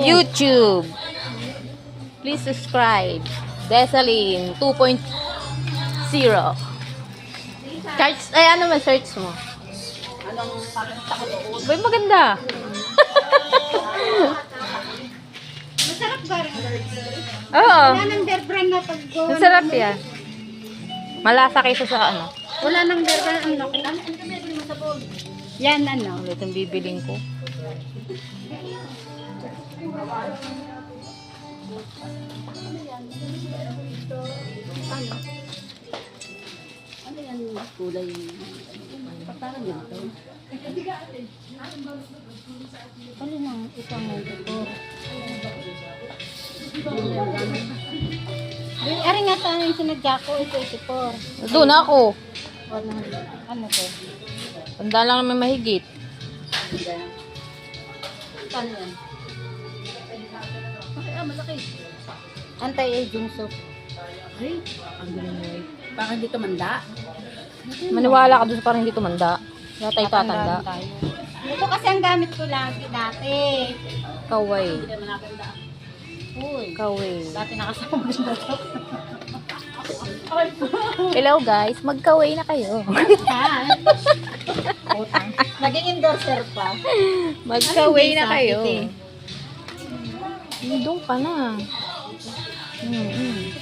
YouTube. Please subscribe. Desaline 2.0. Search, ay ano man search mo? Anong kakita ko doon? Boy, maganda. Masarap ba rin? Oo. Wala nang bear brand na pag-go. Masarap yan. Malasa kaysa sa ano. Wala nang bear brand. Ano ka meron mo sa bog? Yan ano. Ulit ang bibiling ko. Ano yan kulay? Parang ganito. Ano nang isang ito? Ari nga tayo yung sinadya ko, ito 84. Doon ako. Walang, ano to? Tanda lang naman mahigit. Ano yan? Malaki. Anti-aging soap. Ay, ang galing mo. Baka hindi tumanda. Maniwala ka doon sa parang hindi tumanda. Yata ay tatanda. Ito kasi ang gamit ko lagi dati. Kaway. Hindi naman nakanda. Uy. Kaway. Dati nakasama ko na to. Hello guys, magkaway na kayo. Naging endorser pa. Magkaway na Ano kayo. yung Doon ka na.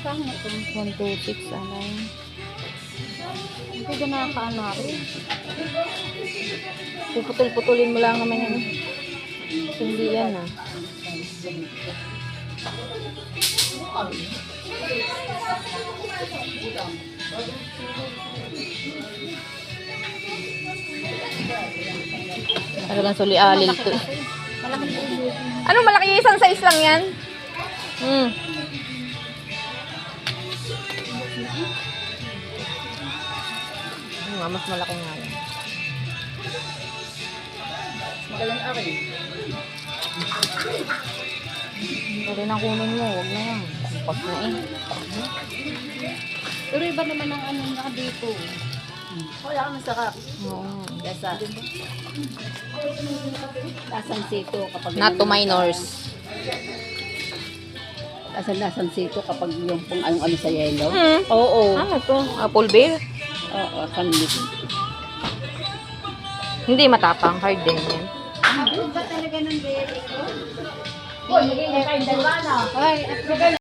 Saan na ito? 1, 2, 6, ano yun? Hindi ko nakakaano rin. Puputol-putulin mo lang naman yan. Hindi yan ah. Talagang suli-alil to. Malaking ulo. Anong malaki? Isang size lang yan? Mas malaki nga yan. Magaling akin. Pwede na kunin mo. Huwag na yan. Pag na eh. Pero iba naman ang ano nga dito. Wala kang masarap. Oo. Kesa lasang sito kapag Not to minors. lasang sito kapag yung pong ano sa yellow. Oo. Ano to? Apple bear? Oo, kanlit. Hindi matapang. Hard din yan. Ano ba talaga ng berry ko? Hoy, maging kain dalawa na. Hoy,